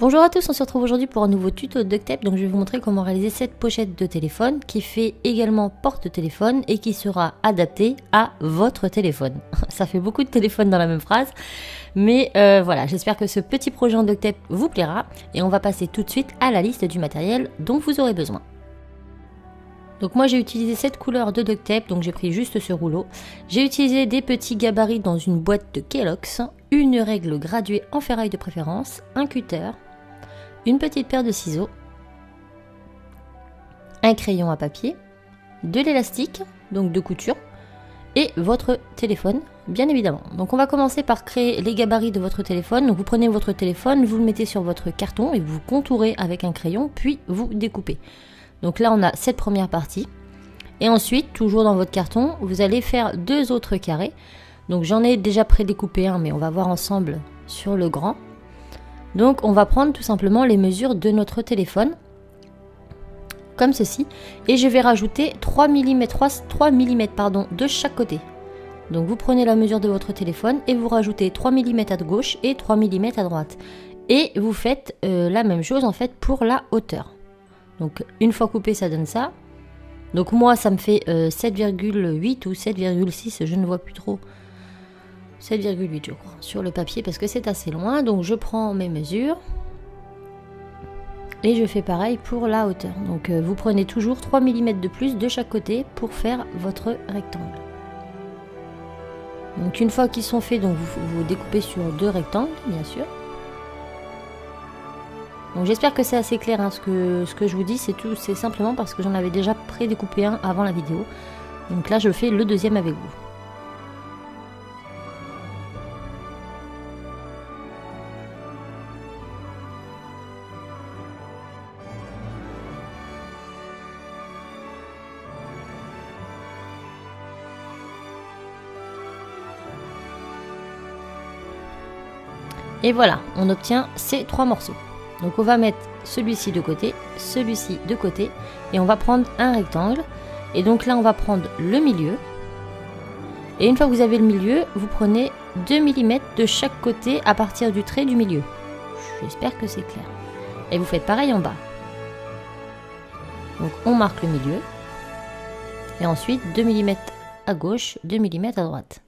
Bonjour à tous, on se retrouve aujourd'hui pour un nouveau tuto duct tape. Donc je vais vous montrer comment réaliser cette pochette de téléphone qui fait également porte-téléphone et qui sera adaptée à votre téléphone. Ça fait beaucoup de téléphone dans la même phrase, mais voilà, j'espère que ce petit projet en duct tape vous plaira et on va passer tout de suite à la liste du matériel dont vous aurez besoin. Donc moi j'ai utilisé cette couleur de duct tape, donc j'ai pris juste ce rouleau. J'ai utilisé des petits gabarits dans une boîte de Kellogg's, une règle graduée en ferraille de préférence, un cutter, une petite paire de ciseaux, un crayon à papier, de l'élastique, donc de couture, et votre téléphone, bien évidemment. Donc on va commencer par créer les gabarits de votre téléphone. Donc vous prenez votre téléphone, vous le mettez sur votre carton et vous contourez avec un crayon, puis vous découpez. Donc là on a cette première partie. Et ensuite, toujours dans votre carton, vous allez faire deux autres carrés. Donc j'en ai déjà prédécoupé un, mais on va voir ensemble sur le grand. Donc on va prendre tout simplement les mesures de notre téléphone, comme ceci, et je vais rajouter 3 mm de chaque côté. Donc vous prenez la mesure de votre téléphone et vous rajoutez 3 mm à gauche et 3 mm à droite. Et vous faites la même chose en fait pour la hauteur. Donc une fois coupé, ça donne ça. Donc moi ça me fait 7,8 ou 7,6, je ne vois plus trop. 7,8 je crois sur le papier parce que c'est assez loin. Donc je prends mes mesures et je fais pareil pour la hauteur. Donc vous prenez toujours 3 mm de plus de chaque côté pour faire votre rectangle. Donc une fois qu'ils sont faits, donc vous découpez sur deux rectangles bien sûr. Donc j'espère que c'est assez clair, hein, ce que je vous dis, c'est simplement parce que j'en avais déjà prédécoupé un avant la vidéo. Donc là je fais le deuxième avec vous. Et voilà, on obtient ces trois morceaux. Donc on va mettre celui-ci de côté et on va prendre un rectangle. Et donc là on va prendre le milieu. Et une fois que vous avez le milieu, vous prenez 2 mm de chaque côté à partir du trait du milieu. J'espère que c'est clair. Et vous faites pareil en bas. Donc on marque le milieu. Et ensuite 2 mm à gauche, 2 mm à droite.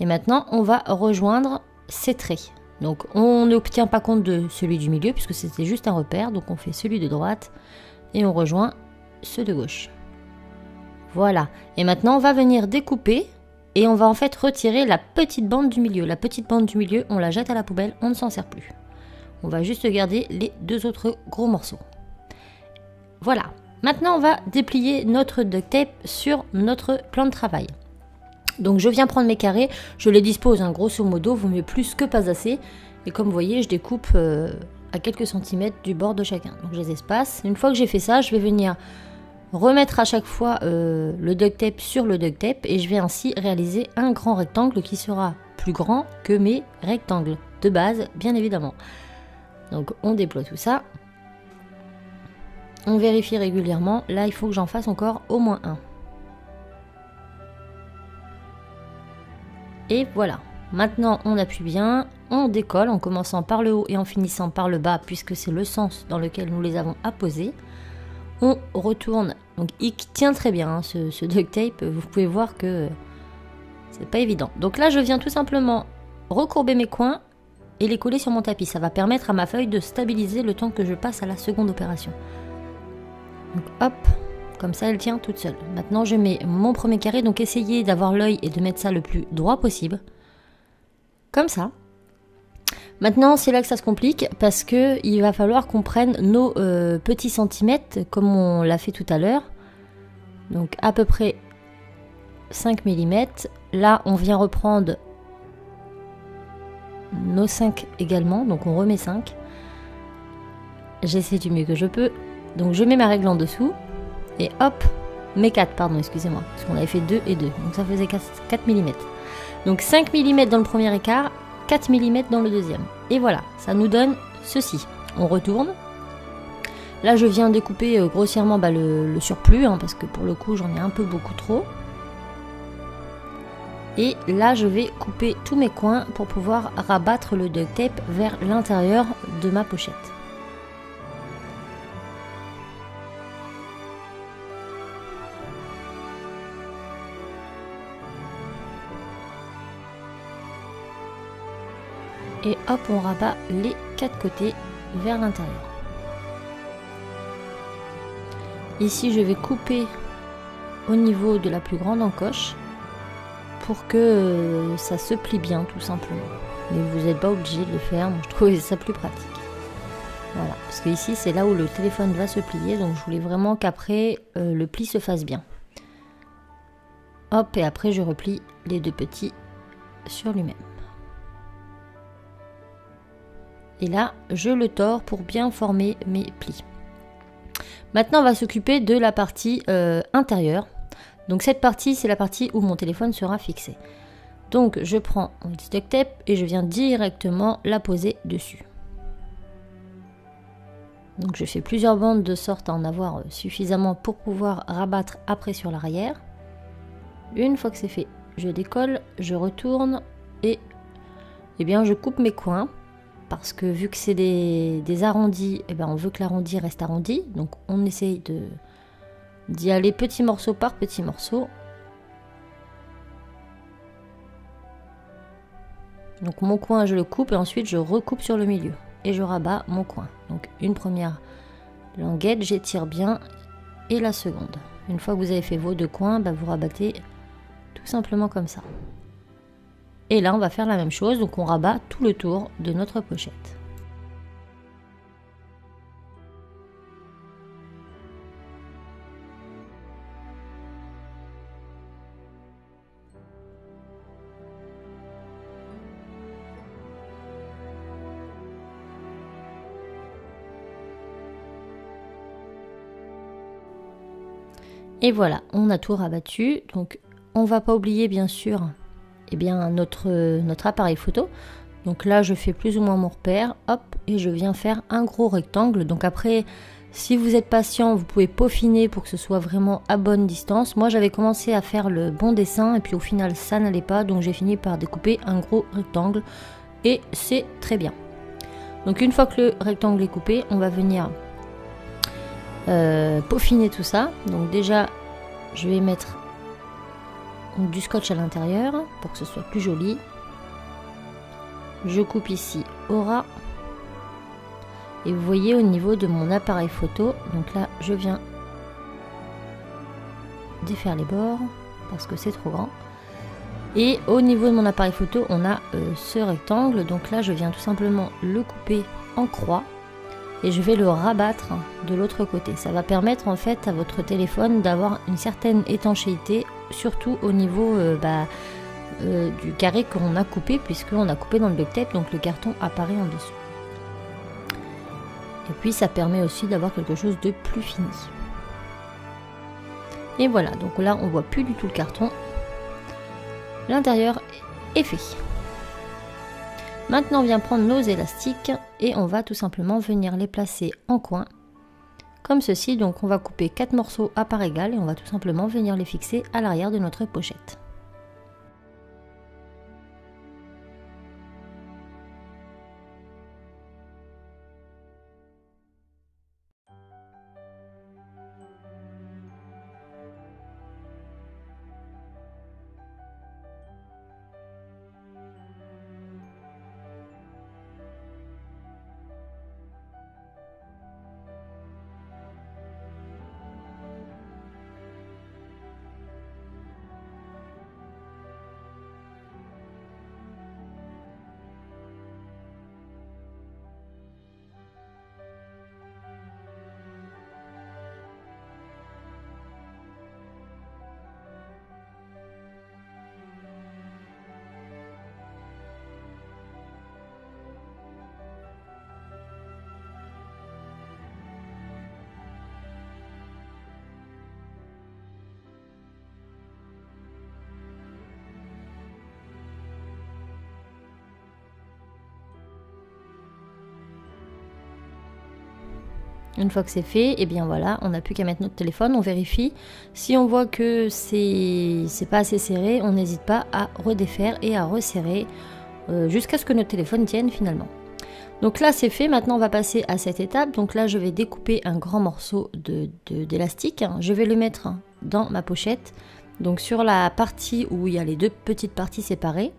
Et maintenant on va rejoindre ces traits. Donc on n'obtient pas compte de celui du milieu puisque c'était juste un repère. Donc on fait celui de droite et on rejoint ceux de gauche. Voilà. Et maintenant on va venir découper et on va en fait retirer la petite bande du milieu. La petite bande du milieu, on la jette à la poubelle, on ne s'en sert plus. On va juste garder les deux autres gros morceaux. Voilà. Maintenant on va déplier notre duct tape sur notre plan de travail. Donc je viens prendre mes carrés, je les dispose grosso modo, vaut mieux plus que pas assez. Et comme vous voyez, je découpe à quelques centimètres du bord de chacun. Donc je les espace. Une fois que j'ai fait ça, je vais venir remettre à chaque fois le duct tape sur le duct tape. Et je vais ainsi réaliser un grand rectangle qui sera plus grand que mes rectangles de base, bien évidemment. Donc on déploie tout ça. On vérifie régulièrement. Là, il faut que j'en fasse encore au moins un. Et voilà, maintenant on appuie bien, on décolle en commençant par le haut et en finissant par le bas puisque c'est le sens dans lequel nous les avons apposés. On retourne, donc il tient très bien hein, ce duct tape, vous pouvez voir que c'est pas évident. Donc là je viens tout simplement recourber mes coins et les coller sur mon tapis. Ça va permettre à ma feuille de stabiliser le temps que je passe à la seconde opération. Donc hop, comme ça elle tient toute seule. Maintenant je mets mon premier carré, donc essayez d'avoir l'œil et de mettre ça le plus droit possible. Comme ça. Maintenant c'est là que ça se complique parce que il va falloir qu'on prenne nos petits centimètres comme on l'a fait tout à l'heure. Donc à peu près 5 mm. Là on vient reprendre nos 5 également, donc on remet 5. J'essaie du mieux que je peux. Donc je mets ma règle en dessous. Et hop, mes 4, pardon, excusez-moi, parce qu'on avait fait 2 et 2, donc ça faisait 4 mm. Donc 5 mm dans le premier écart, 4 mm dans le deuxième. Et voilà, ça nous donne ceci. On retourne. Là, je viens découper grossièrement le surplus, hein, parce que pour le coup, j'en ai un peu beaucoup trop. Et là, je vais couper tous mes coins pour pouvoir rabattre le duct tape vers l'intérieur de ma pochette. Et hop, on rabat les 4 côtés vers l'intérieur. Ici, je vais couper au niveau de la plus grande encoche pour que ça se plie bien, tout simplement. Mais vous n'êtes pas obligé de le faire, moi je trouvais ça plus pratique. Voilà, parce que ici c'est là où le téléphone va se plier, donc je voulais vraiment qu'après le pli se fasse bien. Hop, et après je replie les 2 petits sur lui-même. Et là, je le tords pour bien former mes plis. Maintenant, on va s'occuper de la partie intérieure. Donc cette partie, c'est la partie où mon téléphone sera fixé. Donc je prends mon duct tape et je viens directement la poser dessus. Donc je fais plusieurs bandes de sorte à en avoir suffisamment pour pouvoir rabattre après sur l'arrière. Une fois que c'est fait, je décolle, je retourne et bien je coupe mes coins. Parce que vu que c'est des arrondis, on veut que l'arrondi reste arrondi. Donc on essaye d'y aller petit morceau par petit morceau. Donc mon coin, je le coupe et ensuite je recoupe sur le milieu. Et je rabats mon coin. Donc une première languette, j'étire bien. Et la seconde. Une fois que vous avez fait vos 2 coins, vous rabattez tout simplement comme ça. Et là, on va faire la même chose. Donc on rabat tout le tour de notre pochette. Et voilà, on a tout rabattu. Donc, on va pas oublier, bien sûr, notre appareil photo. Donc là, je fais plus ou moins mon repère. Hop, et je viens faire un gros rectangle. Donc après, si vous êtes patient, vous pouvez peaufiner pour que ce soit vraiment à bonne distance. Moi, j'avais commencé à faire le bon dessin et puis au final, ça n'allait pas. Donc j'ai fini par découper un gros rectangle. Et c'est très bien. Donc une fois que le rectangle est coupé, on va venir peaufiner tout ça. Donc déjà je vais mettre du scotch à l'intérieur pour que ce soit plus joli. Je coupe ici au ras et vous voyez au niveau de mon appareil photo, donc là je viens défaire les bords parce que c'est trop grand. Et au niveau de mon appareil photo, on a ce rectangle, donc là je viens tout simplement le couper en croix. Et je vais le rabattre de l'autre côté. Ça va permettre en fait à votre téléphone d'avoir une certaine étanchéité, surtout au niveau du carré qu'on a coupé, puisqu'on a coupé dans le duct tape, donc le carton apparaît en dessous. Et puis ça permet aussi d'avoir quelque chose de plus fini. Et voilà, donc là on voit plus du tout le carton. L'intérieur est fait. Maintenant, on vient prendre nos élastiques et on va tout simplement venir les placer en coin, comme ceci. Donc on va couper 4 morceaux à part égale et on va tout simplement venir les fixer à l'arrière de notre pochette. Une fois que c'est fait, et bien voilà, on n'a plus qu'à mettre notre téléphone, on vérifie. Si on voit que c'est pas assez serré, on n'hésite pas à redéfaire et à resserrer jusqu'à ce que notre téléphone tienne finalement. Donc là c'est fait, maintenant on va passer à cette étape. Donc là je vais découper un grand morceau d'élastique, je vais le mettre dans ma pochette. Donc sur la partie où il y a les 2 petites parties séparées,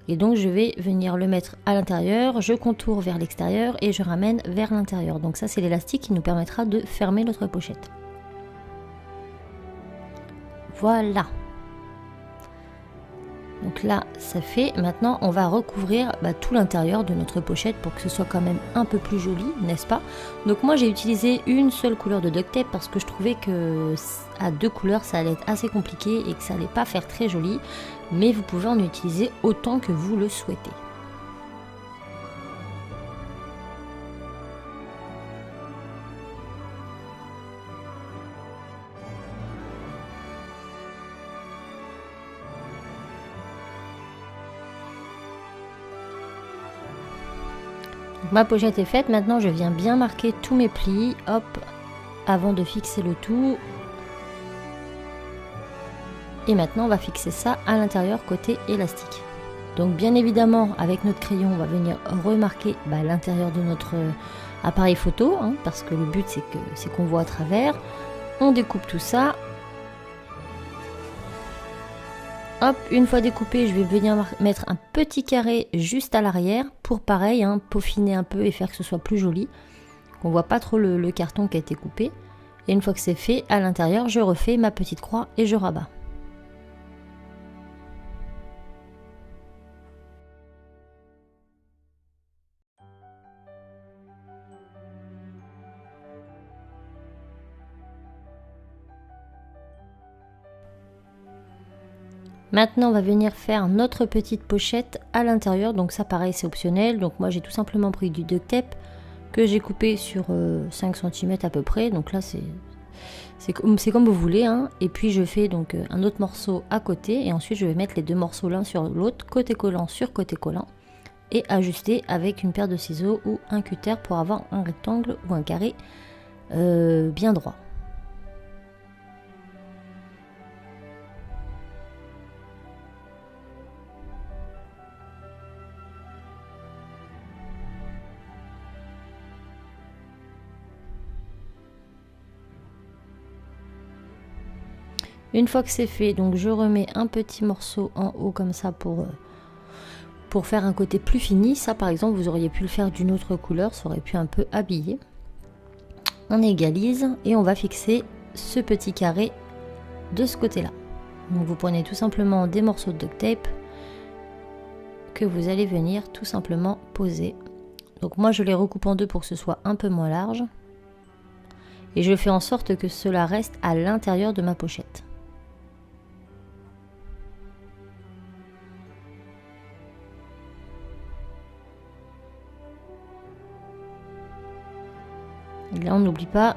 Et donc je vais venir le mettre à l'intérieur, je contourne vers l'extérieur et je ramène vers l'intérieur. Donc ça c'est l'élastique qui nous permettra de fermer notre pochette. Voilà. Donc là ça fait, maintenant on va recouvrir tout l'intérieur de notre pochette pour que ce soit quand même un peu plus joli, n'est-ce pas? Donc moi j'ai utilisé une seule couleur de duct tape parce que je trouvais que à 2 couleurs ça allait être assez compliqué et que ça allait pas faire très joli, mais vous pouvez en utiliser autant que vous le souhaitez. Ma pochette est faite, maintenant je viens bien marquer tous mes plis, hop, avant de fixer le tout. Et maintenant on va fixer ça à l'intérieur côté élastique. Donc bien évidemment avec notre crayon on va venir remarquer l'intérieur de notre appareil photo, parce que le but c'est qu'on voit à travers. On découpe tout ça. Hop, une fois découpé, je vais venir mettre un petit carré juste à l'arrière pour pareil, peaufiner un peu et faire que ce soit plus joli. Qu'on voit pas trop le carton qui a été coupé. Et une fois que c'est fait, à l'intérieur, je refais ma petite croix et je rabats. Maintenant, on va venir faire notre petite pochette à l'intérieur. Donc ça, pareil, c'est optionnel. Donc moi, j'ai tout simplement pris du duct tape que j'ai coupé sur 5 cm à peu près. Donc là, c'est comme vous voulez. Et puis, je fais donc un autre morceau à côté. Et ensuite, je vais mettre les deux morceaux l'un sur l'autre, côté collant sur côté collant. Et ajuster avec une paire de ciseaux ou un cutter pour avoir un rectangle ou un carré bien droit. Une fois que c'est fait, donc je remets un petit morceau en haut comme ça pour faire un côté plus fini. Ça par exemple vous auriez pu le faire d'une autre couleur, ça aurait pu un peu habiller. On égalise et on va fixer ce petit carré de ce côté là. Donc vous prenez tout simplement des morceaux de duct tape que vous allez venir tout simplement poser. Donc moi je les recoupe en deux pour que ce soit un peu moins large. Et je fais en sorte que cela reste à l'intérieur de ma pochette. Et là on n'oublie pas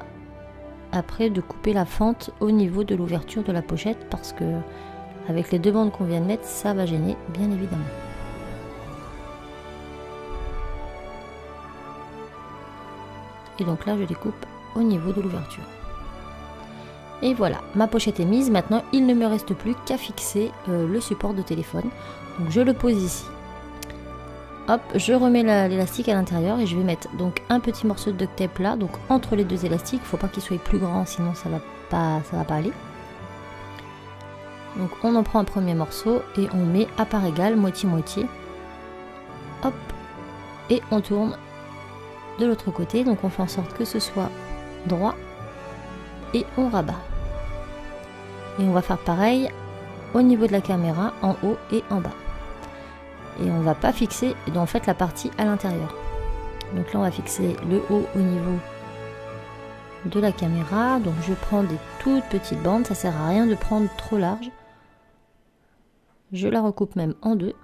après de couper la fente au niveau de l'ouverture de la pochette parce que avec les deux bandes qu'on vient de mettre, ça va gêner bien évidemment. Et donc là je découpe au niveau de l'ouverture. Et voilà, ma pochette est mise. Maintenant il ne me reste plus qu'à fixer le support de téléphone. Donc je le pose ici. Hop, je remets l'élastique à l'intérieur et je vais mettre donc un petit morceau de duct tape là, donc entre les deux élastiques. Il ne faut pas qu'il soit plus grand, sinon ça va pas aller. Donc on en prend un premier morceau et on met à part égale, moitié-moitié. Hop, et on tourne de l'autre côté. Donc on fait en sorte que ce soit droit et on rabat. Et on va faire pareil au niveau de la caméra, en haut et en bas. Et on va pas fixer en fait la partie à l'intérieur. Donc là on va fixer le haut au niveau de la caméra. Donc je prends des toutes petites bandes, ça sert à rien de prendre trop large. Je la recoupe même en deux.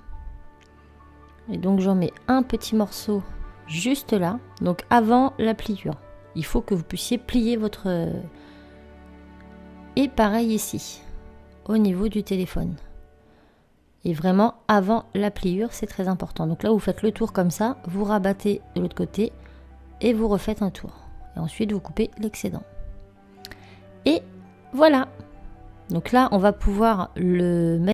Et donc j'en mets un petit morceau juste là, donc avant la pliure. Il faut que vous puissiez plier votre... Et pareil ici, au niveau du téléphone. Et vraiment avant la pliure, c'est très important. Donc là vous faites le tour comme ça, vous rabattez de l'autre côté et vous refaites un tour. Et ensuite vous coupez l'excédent. Et voilà. Donc là on va pouvoir le mettre